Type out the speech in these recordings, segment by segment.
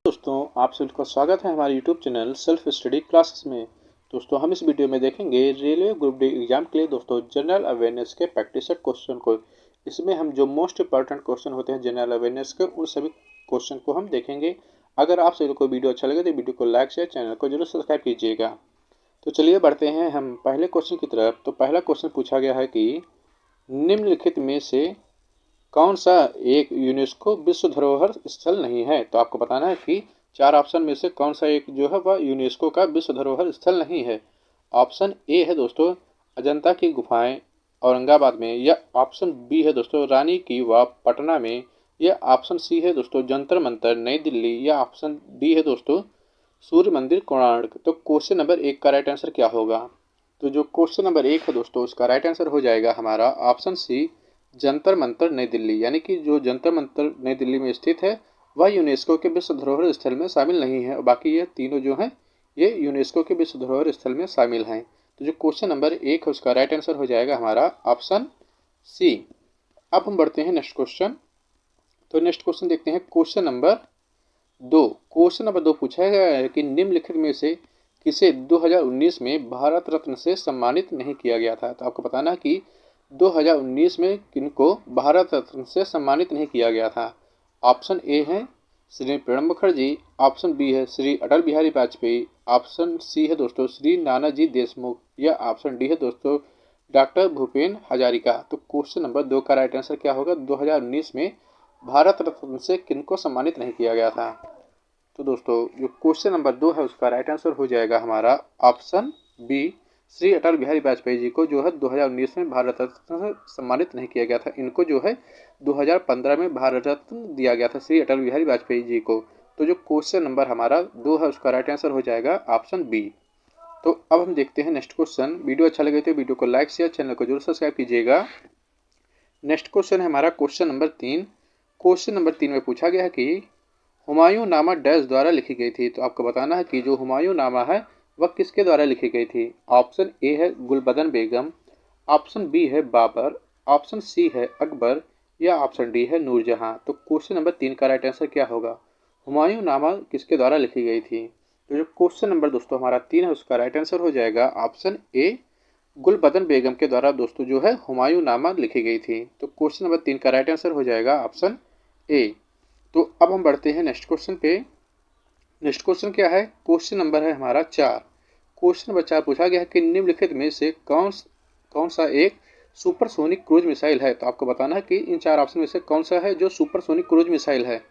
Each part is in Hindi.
दोस्तों, आप सभी का स्वागत है हमारे YouTube channel self study classes में। दोस्तों, हम इस वीडियो में देखेंगे रेलवे ग्रुप डी एग्जाम के लिए दोस्तों जनरल अवेयरनेस के प्रैक्टिस सेट क्वेश्चन को। इसमें हम जो मोस्ट इंपॉर्टेंट क्वेश्चन होते हैं जनरल अवेयरनेस के, उन सभी क्वेश्चन को हम देखेंगे। अगर आप सभी को वीडियो अच्छा लगे तो वीडियो को लाइक शेयर, चैनल को जरूर सब्सक्राइब कीजिएगा। तो चलिए बढ़ते हैं हम पहले क्वेश्चन की तरफ। तो पहला क्वेश्चन पूछा गया है कि निम्नलिखित में से कौन सा एक यूनेस्को विश्व धरोहर स्थल नहीं है। तो आपको बताना है कि चार ऑप्शन में से कौन सा एक जो है वह यूनेस्को का विश्व धरोहर स्थल नहीं है। ऑप्शन ए है दोस्तों अजंता की गुफाएं औरंगाबाद में, या ऑप्शन बी है दोस्तों रानी की वाव पटना में, या ऑप्शन सी है दोस्तों जंतर मंतर नई दिल्ली, या ऑप्शन डी है दोस्तों सूर्य मंदिर कोणार्क। तो क्वेश्चन नंबर एक का राइट आंसर क्या होगा? तो जो क्वेश्चन नंबर एक है दोस्तों उसका राइट आंसर हो जाएगा हमारा ऑप्शन सी जंतर मंतर नई दिल्ली, यानी कि जो जंतर मंतर नई दिल्ली में स्थित है वह यूनेस्को के विश्व धरोहर स्थल में शामिल नहीं है, और बाकी ये तीनों जो हैं ये यूनेस्को के विश्व धरोहर स्थल में शामिल हैं। तो जो क्वेश्चन नंबर एक है उसका राइट आंसर हो जाएगा हमारा ऑप्शन सी। अब हम बढ़ते हैं नेक्स्ट क्वेश्चन। तो नेक्स्ट क्वेश्चन देखते हैं क्वेश्चन नंबर दो। क्वेश्चन नंबर दो पूछा गया है कि निम्नलिखित में से किसे 2019 में भारत रत्न से सम्मानित नहीं किया गया था। तो आपको बताना है कि 2019 में किनको भारत रत्न से सम्मानित नहीं किया गया था। ऑप्शन ए है श्री प्रणब मुखर्जी, ऑप्शन बी है श्री अटल बिहारी वाजपेयी, ऑप्शन सी है दोस्तों श्री नानाजी देशमुख, या ऑप्शन डी है दोस्तों डॉक्टर भूपेन हजारिका। तो क्वेश्चन नंबर दो का राइट आंसर क्या होगा? 2019 में भारत रत्न से किनको सम्मानित नहीं किया गया था। तो दोस्तों जो क्वेश्चन नंबर दो है उसका राइट आंसर हो जाएगा हमारा ऑप्शन बी श्री अटल बिहारी वाजपेयी जी को जो है 2019 में भारत रत्न से सम्मानित नहीं किया गया था। इनको जो है 2015 में भारत रत्न दिया गया था श्री अटल बिहारी वाजपेयी जी को। तो जो क्वेश्चन नंबर हमारा दो है उसका राइट आंसर हो जाएगा ऑप्शन बी। तो अब हम देखते हैं नेक्स्ट क्वेश्चन। वीडियो अच्छा लगे तो वीडियो को लाइक शेयर, चैनल को जरूर सब्सक्राइब कीजिएगा। नेक्स्ट क्वेश्चन है हमारा क्वेश्चन नंबर तीन। क्वेश्चन नंबर तीन में पूछा गया है कि हुमायूं नामा डैश द्वारा लिखी गई थी। तो आपको बताना है कि जो हुमायूं नामा है वह किसके द्वारा लिखी गई थी। ऑप्शन ए है गुलबदन बेगम, ऑप्शन बी है बाबर, ऑप्शन सी है अकबर, या ऑप्शन डी है नूरजहां। तो क्वेश्चन नंबर तीन का राइट आंसर क्या होगा? हुमायूं नामा किसके द्वारा लिखी गई थी? तो जो क्वेश्चन नंबर दोस्तों हमारा तीन है उसका राइट आंसर हो जाएगा ऑप्शन ए गुलबदन बेगम के द्वारा दोस्तों जो है हुमायूं नामा लिखी गई थी। तो क्वेश्चन नंबर तीन का राइट आंसर हो जाएगा ऑप्शन ए। तो अब हम बढ़ते हैं नेक्स्ट क्वेश्चन पे। नेक्स्ट क्वेश्चन क्या है? क्वेश्चन नंबर है हमारा चार। क्वेश्चन नंबर चार पूछा गया है कि निम्नलिखित में से कौन सा एक सुपरसोनिक क्रूज मिसाइल है। तो आपको बताना है कि इन चार ऑप्शन में से कौन सा है जो सुपरसोनिक क्रूज मिसाइल है।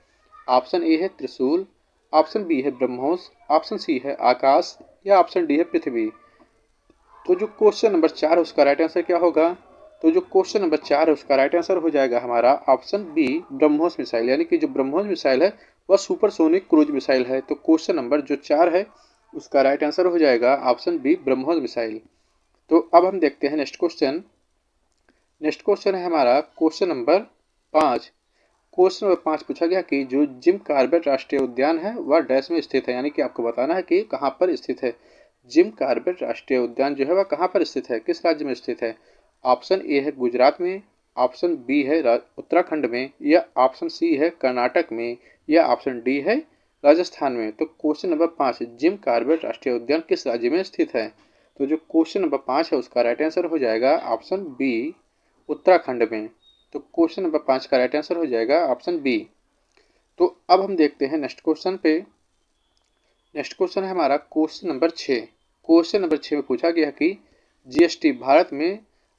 ऑप्शन ए है त्रिशूल, ऑप्शन बी है ब्रह्मोस, ऑप्शन सी है आकाश, या ऑप्शन डी है पृथ्वी। तो जो क्वेश्चन नंबर चार है उसका राइट आंसर क्या होगा? तो जो क्वेश्चन नंबर चार है उसका राइट आंसर हो जाएगा हमारा ऑप्शन बी ब्रह्मोस मिसाइल, यानी कि जो ब्रह्मोस मिसाइल है वह सुपरसोनिक क्रूज मिसाइल है। तो क्वेश्चन नंबर जो चार है उसका राइट आंसर हो जाएगा ऑप्शन बी ब्रह्मोस मिसाइल। तो अब हम देखते हैं नेक्स्ट क्वेश्चन। नेक्स्ट क्वेश्चन है हमारा क्वेश्चन नंबर पाँच। क्वेश्चन नंबर पाँच पूछा गया कि जो जिम कॉर्बेट राष्ट्रीय उद्यान है वह डैश में स्थित है, यानी कि आपको बताना है कि कहाँ पर स्थित है। जिम कॉर्बेट राष्ट्रीय उद्यान जो है वह कहाँ पर स्थित है, किस राज्य में स्थित है। ऑप्शन ए है गुजरात में, ऑप्शन बी है उत्तराखंड में, या ऑप्शन सी है कर्नाटक में, या ऑप्शन डी है राजस्थान में। तो क्वेश्चन नंबर पाँच जिम कॉर्बेट राष्ट्रीय उद्यान किस राज्य में स्थित है? तो जो क्वेश्चन नंबर पाँच है उसका राइट आंसर हो जाएगा ऑप्शन बी उत्तराखंड में। तो क्वेश्चन नंबर पाँच का राइट आंसर हो जाएगा ऑप्शन बी। तो अब हम देखते हैं नेक्स्ट क्वेश्चन पे। नेक्स्ट क्वेश्चन है हमारा क्वेश्चन नंबर छः। क्वेश्चन नंबर छः में पूछा गया कि जीएसटी भारत में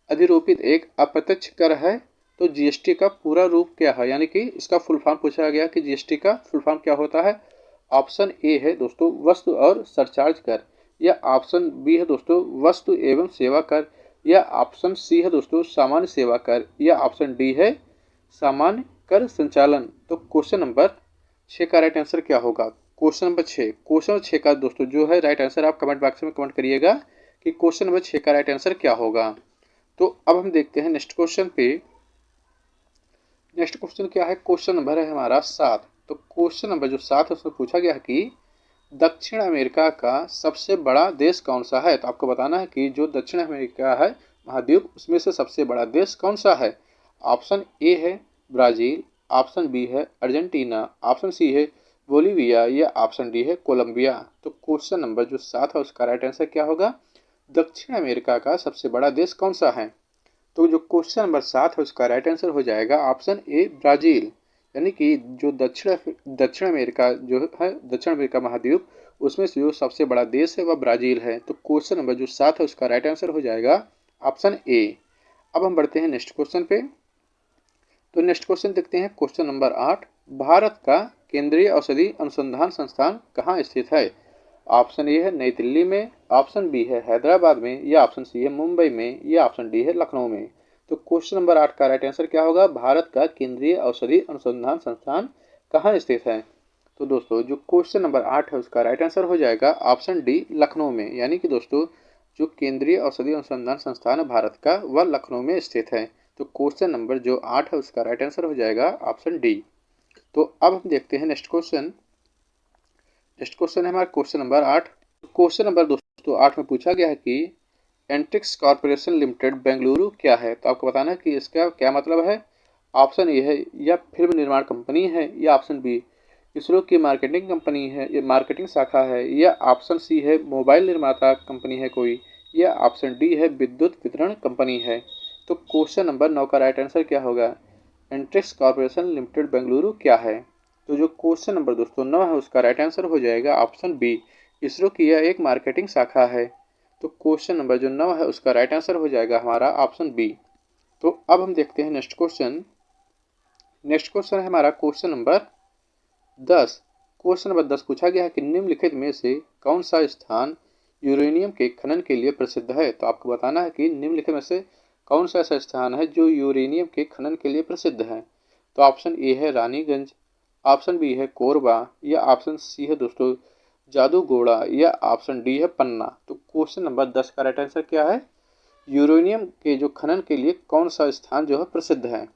अधिरोपित एक अप्रत्यक्ष कर है। तो जीएसटी का पूरा रूप क्या है, यानी कि इसका फुल फॉर्म पूछा गया कि जीएसटी का फुल फॉर्म क्या होता है। ऑप्शन ए है दोस्तों वस्तु और सरचार्ज कर, या ऑप्शन बी है दोस्तों वस्तु एवं सेवा कर, या ऑप्शन सी है दोस्तों सामान्य सेवा कर, या ऑप्शन डी है सामान्य कर संचालन। तो क्वेश्चन नंबर छः का राइट आंसर क्या होगा? क्वेश्चन नंबर छः, क्वेश्चन नंबर छः का दोस्तों जो है राइट आंसर आप कमेंट बॉक्स में कमेंट करिएगा कि क्वेश्चन नंबर छः का राइट आंसर क्या होगा। तो अब हम देखते हैं नेक्स्ट क्वेश्चन पे। नेक्स्ट क्वेश्चन क्या है? क्वेश्चन नंबर है हमारा सात। तो क्वेश्चन नंबर जो सात है उसमें पूछा गया है कि दक्षिण अमेरिका का सबसे बड़ा देश कौन सा है। तो आपको बताना है कि जो दक्षिण अमेरिका है महाद्वीप उसमें से सबसे बड़ा देश कौन सा है। ऑप्शन ए है ब्राज़ील, ऑप्शन बी है अर्जेंटीना, ऑप्शन सी है बोलीविया या ऑप्शन डी है कोलंबिया। तो क्वेश्चन नंबर जो 7 है उसका राइट आंसर क्या होगा? दक्षिण अमेरिका का सबसे बड़ा देश कौन सा है? तो जो क्वेश्चन नंबर 7 है उसका राइट आंसर हो जाएगा ऑप्शन ए ब्राज़ील। यानी कि जो दक्षिण अमेरिका जो है, दक्षिण अमेरिका महाद्वीप, उसमें से जो सबसे बड़ा देश है वह ब्राज़ील है। तो क्वेश्चन नंबर जो 7 है उसका राइट आंसर हो जाएगा ऑप्शन ए। अब हम बढ़ते हैं नेक्स्ट क्वेश्चन पे। तो नेक्स्ट क्वेश्चन देखते हैं क्वेश्चन नंबर 8। भारत का केंद्रीय औषधि अनुसंधान संस्थान कहाँ स्थित है? ऑप्शन ए है नई दिल्ली में, ऑप्शन बी है हैदराबाद में, या ऑप्शन सी है मुंबई में, या ऑप्शन डी है लखनऊ में। तो क्वेश्चन नंबर 8 का राइट आंसर क्या होगा? भारत का केंद्रीय औषधि अनुसंधान संस्थान कहाँ स्थित है? तो दोस्तों जो क्वेश्चन नंबर 8 है उसका राइट आंसर हो जाएगा ऑप्शन डी लखनऊ में। यानी कि दोस्तों जो केंद्रीय औषधि अनुसंधान संस्थान है भारत का वह लखनऊ में स्थित है। तो क्वेश्चन नंबर जो 8 है उसका राइट आंसर हो जाएगा ऑप्शन डी। तो अब हम देखते हैं नेक्स्ट क्वेश्चन। नेक्स्ट क्वेश्चन है हमारा क्वेश्चन नंबर 8। क्वेश्चन नंबर दोस्तों 8 में पूछा गया है कि एंट्रिक्स कॉर्पोरेशन लिमिटेड बेंगलुरु क्या है? तो आपको बताना है कि इसका क्या मतलब है। ऑप्शन ए है या फिल्म निर्माण कंपनी है, या ऑप्शन बी इसरो की मार्केटिंग कंपनी है, या मार्केटिंग शाखा है, या ऑप्शन सी है मोबाइल निर्माता कंपनी है कोई, या ऑप्शन डी है विद्युत वितरण कंपनी है। तो क्वेश्चन नंबर 9 का राइट आंसर क्या होगा? एंट्रिक्स कॉर्पोरेशन लिमिटेड बेंगलुरु क्या है? तो जो क्वेश्चन नंबर दोस्तों 9 है उसका राइट आंसर हो जाएगा ऑप्शन बी इसरो की यह एक मार्केटिंग शाखा है। तो क्वेश्चन नंबर जो 9 है उसका राइट आंसर हो जाएगा हमारा ऑप्शन बी। तो अब हम देखते हैं नेक्स्ट क्वेश्चन। नेक्स्ट क्वेश्चन है हमारा क्वेश्चन नंबर 10। क्वेश्चन नंबर 10 पूछा गया है कि निम्नलिखित में से कौन सा स्थान यूरेनियम के खनन के लिए प्रसिद्ध है? तो आपको बताना है कि निम्नलिखित में से कौन सा ऐसा स्थान है जो यूरेनियम के खनन के लिए प्रसिद्ध है। तो ऑप्शन ए है रानीगंज, ऑप्शन बी है कोरबा, या ऑप्शन सी है दोस्तों जादूगोड़ा, या ऑप्शन डी है पन्ना। तो क्वेश्चन नंबर 10 का राइट आंसर क्या है? यूरेनियम के जो खनन के लिए कौन सा स्थान जो है प्रसिद्ध है?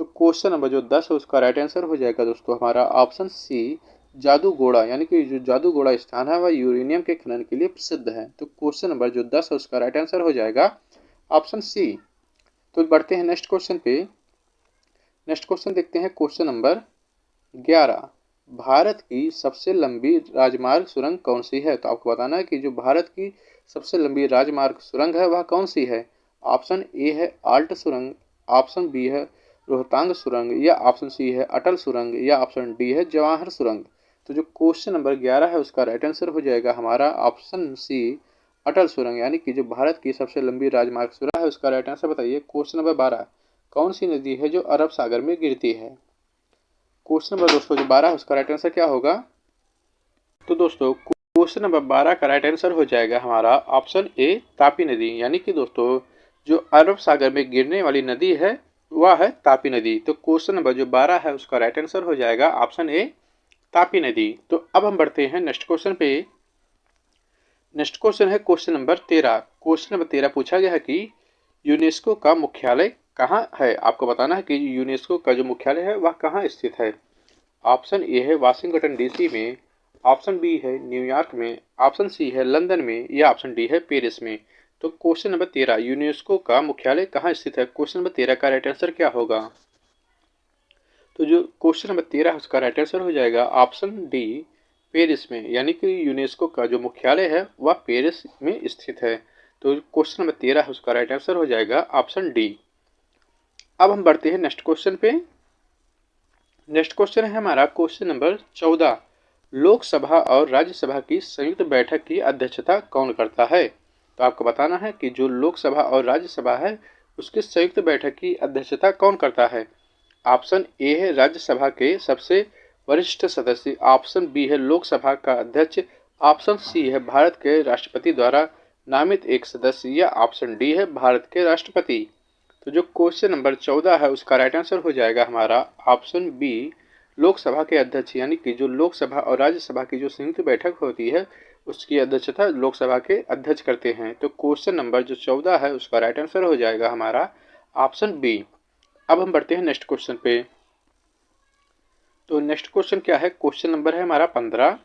तो क्वेश्चन नंबर जो 10 है उसका राइट आंसर हो जाएगा दोस्तों हमारा ऑप्शन सी जादूगोड़ा। यानी कि जो जादूगोड़ा स्थान है वह यूरेनियम के खनन के लिए प्रसिद्ध है। तो क्वेश्चन नंबर जो 10 है उसका राइट आंसर हो जाएगा ऑप्शन सी। तो बढ़ते हैं नेक्स्ट क्वेश्चन पे। नेक्स्ट क्वेश्चन देखते हैं क्वेश्चन नंबर 11। भारत की सबसे लंबी राजमार्ग सुरंग कौन सी है? तो आपको बताना है कि जो भारत की सबसे लंबी राजमार्ग सुरंग है वह कौन सी है। ऑप्शन ए है आल्ट सुरंग, ऑप्शन बी है रोहतांग सुरंग, या ऑप्शन सी है अटल सुरंग, या ऑप्शन डी है जवाहर सुरंग। तो जो क्वेश्चन नंबर 11 है उसका राइट आंसर हो जाएगा हमारा ऑप्शन सी अटल सुरंग। यानी कि जो भारत की सबसे लंबी राजमार्ग सुरंग है उसका राइट आंसर बताइए। Question number 12। कौन सी नदी है जो अरब सागर में गिरती है? क्वेश्चन नंबर दोस्तों जो 12 है उसका राइट आंसर क्या होगा? तो दोस्तों क्वेश्चन नंबर 12 का राइट आंसर हो जाएगा हमारा ऑप्शन ए तापी नदी। यानी कि दोस्तों जो अरब सागर में गिरने वाली नदी है वह है तापी नदी। तो क्वेश्चन नंबर जो 12 है उसका राइट आंसर हो जाएगा ऑप्शन ए तापी नदी। तो अब हम बढ़ते हैं नेक्स्ट क्वेश्चन पे। नेक्स्ट क्वेश्चन है क्वेश्चन नंबर 13। क्वेश्चन नंबर 13 पूछा गया है कि यूनेस्को का मुख्यालय कहाँ है? आपको बताना है कि यूनेस्को का जो मुख्यालय है वह कहाँ स्थित है। ऑप्शन ए है वाशिंगटन डीसी में, ऑप्शन बी है न्यूयॉर्क में, ऑप्शन सी है लंदन में, या ऑप्शन डी है पेरिस में। तो क्वेश्चन नंबर 13 यूनेस्को का मुख्यालय कहाँ स्थित है? क्वेश्चन नंबर 13 का राइट आंसर क्या होगा? तो जो क्वेश्चन नंबर 13 है उसका राइट आंसर हो जाएगा ऑप्शन डी पेरिस में। यानी कि यूनेस्को का जो मुख्यालय है वह पेरिस में स्थित है। तो क्वेश्चन नंबर 13 है उसका राइट आंसर हो जाएगा ऑप्शन डी। अब हम बढ़ते हैं नेक्स्ट क्वेश्चन पे। नेक्स्ट क्वेश्चन है हमारा क्वेश्चन नंबर 14। लोकसभा और राज्यसभा की संयुक्त बैठक की अध्यक्षता कौन करता है? तो आपको बताना है कि जो लोकसभा और राज्यसभा है उसकी संयुक्त बैठक की अध्यक्षता कौन करता है। ऑप्शन ए है राज्यसभा के सबसे वरिष्ठ सदस्य, ऑप्शन बी है लोकसभा का अध्यक्ष, ऑप्शन सी है भारत के राष्ट्रपति द्वारा नामित एक सदस्य, या ऑप्शन डी है भारत के राष्ट्रपति। तो जो क्वेश्चन नंबर 14 है उसका राइट आंसर हो जाएगा हमारा ऑप्शन बी लोकसभा के अध्यक्ष। यानी कि जो लोकसभा और राज्यसभा की जो संयुक्त बैठक होती है उसकी अध्यक्षता लोकसभा के अध्यक्ष करते हैं। तो क्वेश्चन नंबर जो 14 है उसका राइट आंसर हो जाएगा हमारा ऑप्शन बी। अब हम बढ़ते हैं नेक्स्ट क्वेश्चन पे। तो नेक्स्ट क्वेश्चन क्या है? क्वेश्चन नंबर है हमारा 15।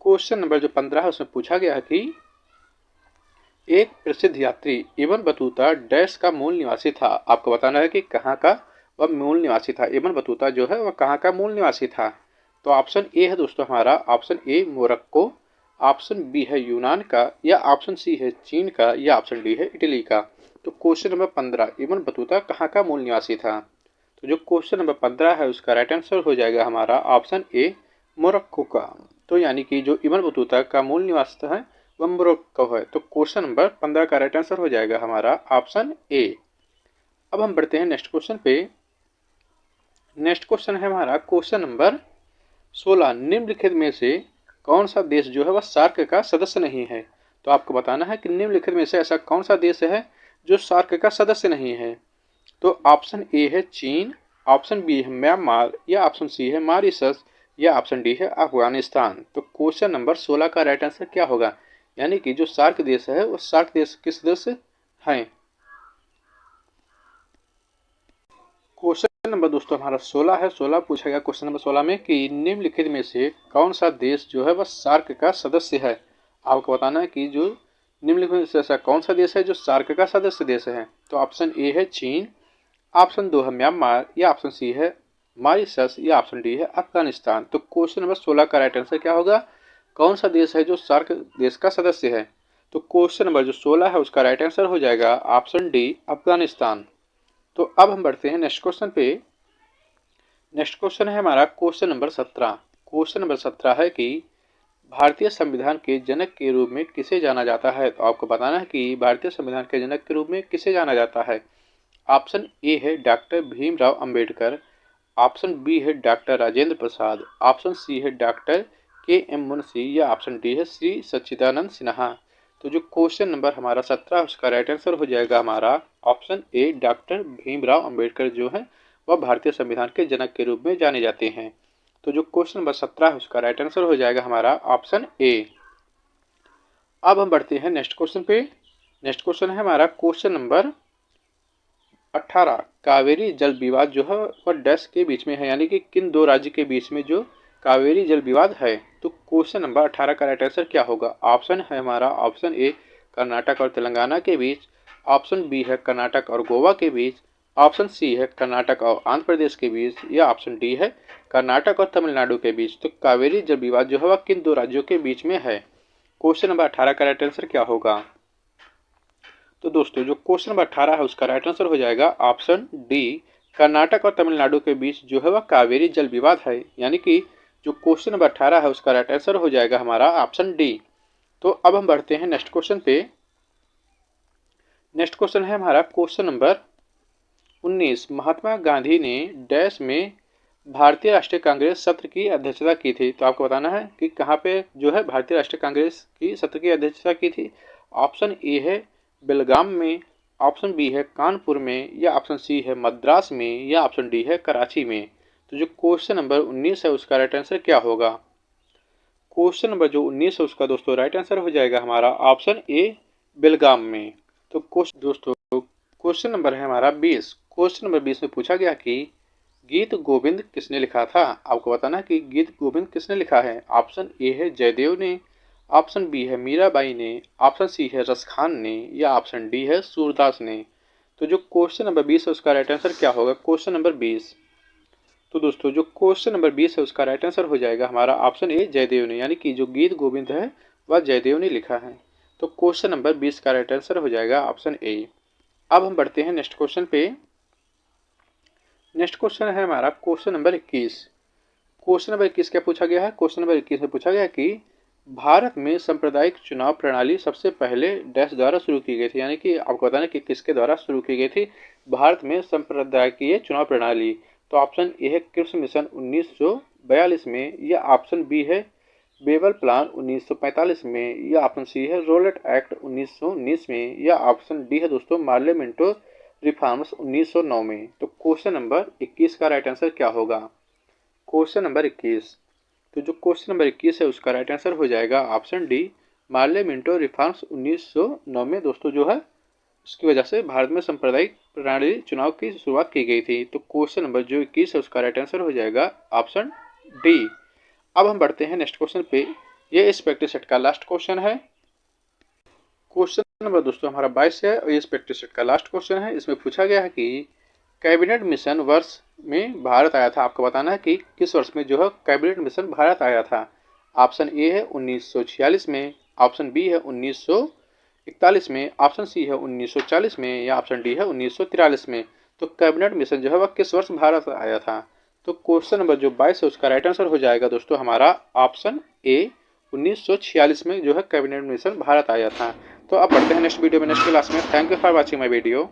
क्वेश्चन नंबर जो 15 है उसमें पूछा गया है कि एक प्रसिद्ध यात्री इब्न बतूता डैश का मूल निवासी था। आपको बताना है कि कहाँ का वह मूल निवासी था। इब्न बतूता जो है वह कहाँ का मूल निवासी था। तो ऑप्शन ए है दोस्तों हमारा, option A Morocco, option B है यूनान का, या ऑप्शन सी है चीन का, या ऑप्शन डी है इटली का। तो क्वेश्चन नंबर 15, इब्न बतूता कहाँ का मूल निवासी था? तो जो क्वेश्चन नंबर 15 है उसका राइट आंसर हो जाएगा हमारा ऑप्शन ए मोरक्को का। तो यानी कि जो इब्न बतूता का मूल निवास है वह मोरक्को है। तो क्वेश्चन नंबर 15 का राइट आंसर हो जाएगा हमारा ऑप्शन ए। अब हम बढ़ते हैं नेक्स्ट क्वेश्चन पे। नेक्स्ट क्वेश्चन है हमारा क्वेश्चन नंबर 16, निम्नलिखित में से कौन सा देश जो है वह सार्क का सदस्य नहीं है? तो आपको बताना है कि निम्नलिखित में से ऐसा कौन सा देश है जो सार्क का सदस्य नहीं है। तो ऑप्शन ए है चीन, ऑप्शन बी है म्यांमार, या ऑप्शन सी है मॉरिशस, या ऑप्शन डी है अफगानिस्तान। तो क्वेश्चन नंबर 16 का राइट आंसर क्या होगा? यानी कि जो सार्क देश है वो सार्क देश किस सदस्य हैं? क्वेश्चन नंबर दोस्तों हमारा 16 है। 16 पूछा गया क्वेश्चन नंबर 16 में कि निम्नलिखित में से कौन सा देश जो है वह सार्क का सदस्य है। आपको बताना है कि जो निम्नलिखित में से ऐसा कौन सा देश है जो सार्क का सदस्य देश है। तो ऑप्शन ए है चीन, ऑप्शन 2 है म्यांमार, या ऑप्शन सी है मॉरिशस, या ऑप्शन डी है अफगानिस्तान। तो क्वेश्चन नंबर 16 का राइट आंसर क्या होगा? कौन सा देश है जो सार्क देश का सदस्य है? तो क्वेश्चन नंबर जो 16 है उसका राइट आंसर हो जाएगा ऑप्शन डी अफगानिस्तान। तो अब हम बढ़ते हैं नेक्स्ट क्वेश्चन पे। नेक्स्ट क्वेश्चन है हमारा क्वेश्चन नंबर 17। क्वेश्चन नंबर 17 है कि भारतीय संविधान के जनक के रूप में किसे जाना जाता है? तो आपको बताना है कि भारतीय संविधान के जनक के रूप में किसे जाना जाता है। ऑप्शन ए है doctor Bhimrao Ambedkar, option B है doctor Rajendra Prasad, option C है डॉक्टर के एम मुंशी, या ऑप्शन डी है श्री सच्चिदानंद सिन्हा। तो जो क्वेश्चन नंबर हमारा 17 उसका राइट आंसर हो जाएगा हमारा ऑप्शन ए डॉक्टर भीमराव अंबेडकर जो है वह भारतीय संविधान के जनक के रूप में जाने जाते हैं। तो जो क्वेश्चन नंबर 17 है उसका राइट आंसर हो जाएगा हमारा ऑप्शन ए। अब हम बढ़ते हैं नेक्स्ट क्वेश्चन पे। नेक्स्ट क्वेश्चन है हमारा क्वेश्चन नंबर 18, कावेरी जल विवाद जो है वह डैश के बीच में है, यानी कि किन दो राज्य के बीच में जो कावेरी जल विवाद है। तो क्वेश्चन नंबर 18 का राइट आंसर क्या होगा? ऑप्शन है हमारा ऑप्शन ए कर्नाटक और तेलंगाना के बीच, ऑप्शन बी है कर्नाटक और गोवा के बीच, ऑप्शन सी है कर्नाटक और आंध्र प्रदेश के बीच, या ऑप्शन डी है कर्नाटक और तमिलनाडु के बीच। तो कावेरी जल विवाद जो है वह किन दो राज्यों के बीच में है? क्वेश्चन नंबर 18 का राइट आंसर क्या होगा? तो दोस्तों जो क्वेश्चन नंबर 18 है उसका राइट आंसर हो जाएगा ऑप्शन डी, कर्नाटक और तमिलनाडु के बीच जो है वह कावेरी जल विवाद है। यानी कि जो क्वेश्चन नंबर 18 है उसका राइट आंसर हो जाएगा हमारा ऑप्शन डी। तो अब हम बढ़ते हैं नेक्स्ट क्वेश्चन पे। नेक्स्ट क्वेश्चन है हमारा क्वेश्चन नंबर 19, महात्मा गांधी ने डैश में भारतीय राष्ट्रीय कांग्रेस सत्र की अध्यक्षता की थी। तो आपको बताना है कि कहाँ पे जो है भारतीय राष्ट्रीय कांग्रेस की सत्र की अध्यक्षता की थी। ऑप्शन ए है बेलगाम में, ऑप्शन बी है कानपुर में, या ऑप्शन सी है मद्रास में, या ऑप्शन डी है कराची में। तो जो क्वेश्चन नंबर 19 है उसका राइट आंसर क्या होगा? क्वेश्चन नंबर जो 19 है उसका दोस्तों राइट आंसर हो जाएगा हमारा ऑप्शन ए बेलगाम में। तो क्वेश्चन नंबर है हमारा 20। क्वेश्चन नंबर 20 में पूछा गया कि गीत गोविंद किसने लिखा था? आपको बताना है कि गीत गोविंद किसने लिखा है। ऑप्शन ए है जयदेव ने, ऑप्शन बी है मीराबाई ने, ऑप्शन सी है रसखान ने, या ऑप्शन डी है सूरदास ने। तो जो क्वेश्चन नंबर 20 है उसका राइट आंसर क्या होगा? Question number 20। तो दोस्तों जो क्वेश्चन नंबर 20 है उसका राइट आंसर हो जाएगा हमारा ऑप्शन ए जयदेव ने, यानी कि जो गीत गोविंद है वह जयदेव ने लिखा है। तो क्वेश्चन नंबर 20 का राइट आंसर हो जाएगा ऑप्शन ए। अब हम बढ़ते हैं नेक्स्ट क्वेश्चन पे। नेक्स्ट क्वेश्चन है हमारा क्वेश्चन नंबर 21। क्वेश्चन नंबर 21 क्या पूछा गया है? क्वेश्चन नंबर 21 में पूछा गया कि भारत में सांप्रदायिक चुनाव प्रणाली सबसे पहले डैश द्वारा शुरू की गई थी। यानी कि आपको बताना कि किसके द्वारा शुरू की गई थी भारत में सांप्रदायिक चुनाव प्रणाली। तो ऑप्शन ए है कृष्ण मिशन 1942 में, या ऑप्शन बी है बेबल प्लान 1945 में, या ऑप्शन सी है रोलेट एक्ट 1919 में, या ऑप्शन डी है दोस्तों मार्लियामेंटो रिफॉर्म्स 1909 में। तो क्वेश्चन नंबर 21 का राइट आंसर क्या होगा? Question number 21। तो जो क्वेश्चन नंबर 21 है उसका राइट आंसर हो जाएगा ऑप्शन डी मार्लियामेंटो रिफॉर्म्स 1909 में दोस्तों जो है उसकी वजह से भारत में सांप्रदायिक प्रणाली चुनाव की शुरुआत की गई थी। तो क्वेश्चन नंबर जो 21 है उसका राइट आंसर हो जाएगा ऑप्शन डी। अब हम बढ़ते हैं नेक्स्ट क्वेश्चन पे। ये इस प्रैक्टिस सेट का लास्ट क्वेश्चन है। क्वेश्चन नंबर दोस्तों हमारा 22 है और इस प्रैक्टिस सेट का लास्ट क्वेश्चन है। इसमें पूछा गया है कि कैबिनेट मिशन वर्ष में भारत आया था? आपको बताना है कि किस वर्ष में जो है कैबिनेट मिशन भारत आया था। ऑप्शन ए है 1946 में, ऑप्शन बी है 1941 में, ऑप्शन सी है 1940 में या ऑप्शन डी है 1943 में। तो कैबिनेट मिशन जो है वह किस वर्ष भारत आया था? तो क्वेश्चन नंबर जो 22 है उसका राइट आंसर हो जाएगा दोस्तों हमारा ऑप्शन ए 1946 में जो है कैबिनेट मिशन भारत आया था। तो अब बढ़ते हैं नेक्स्ट वीडियो में, नेक्स्ट क्लास में। Thank you for watching my video.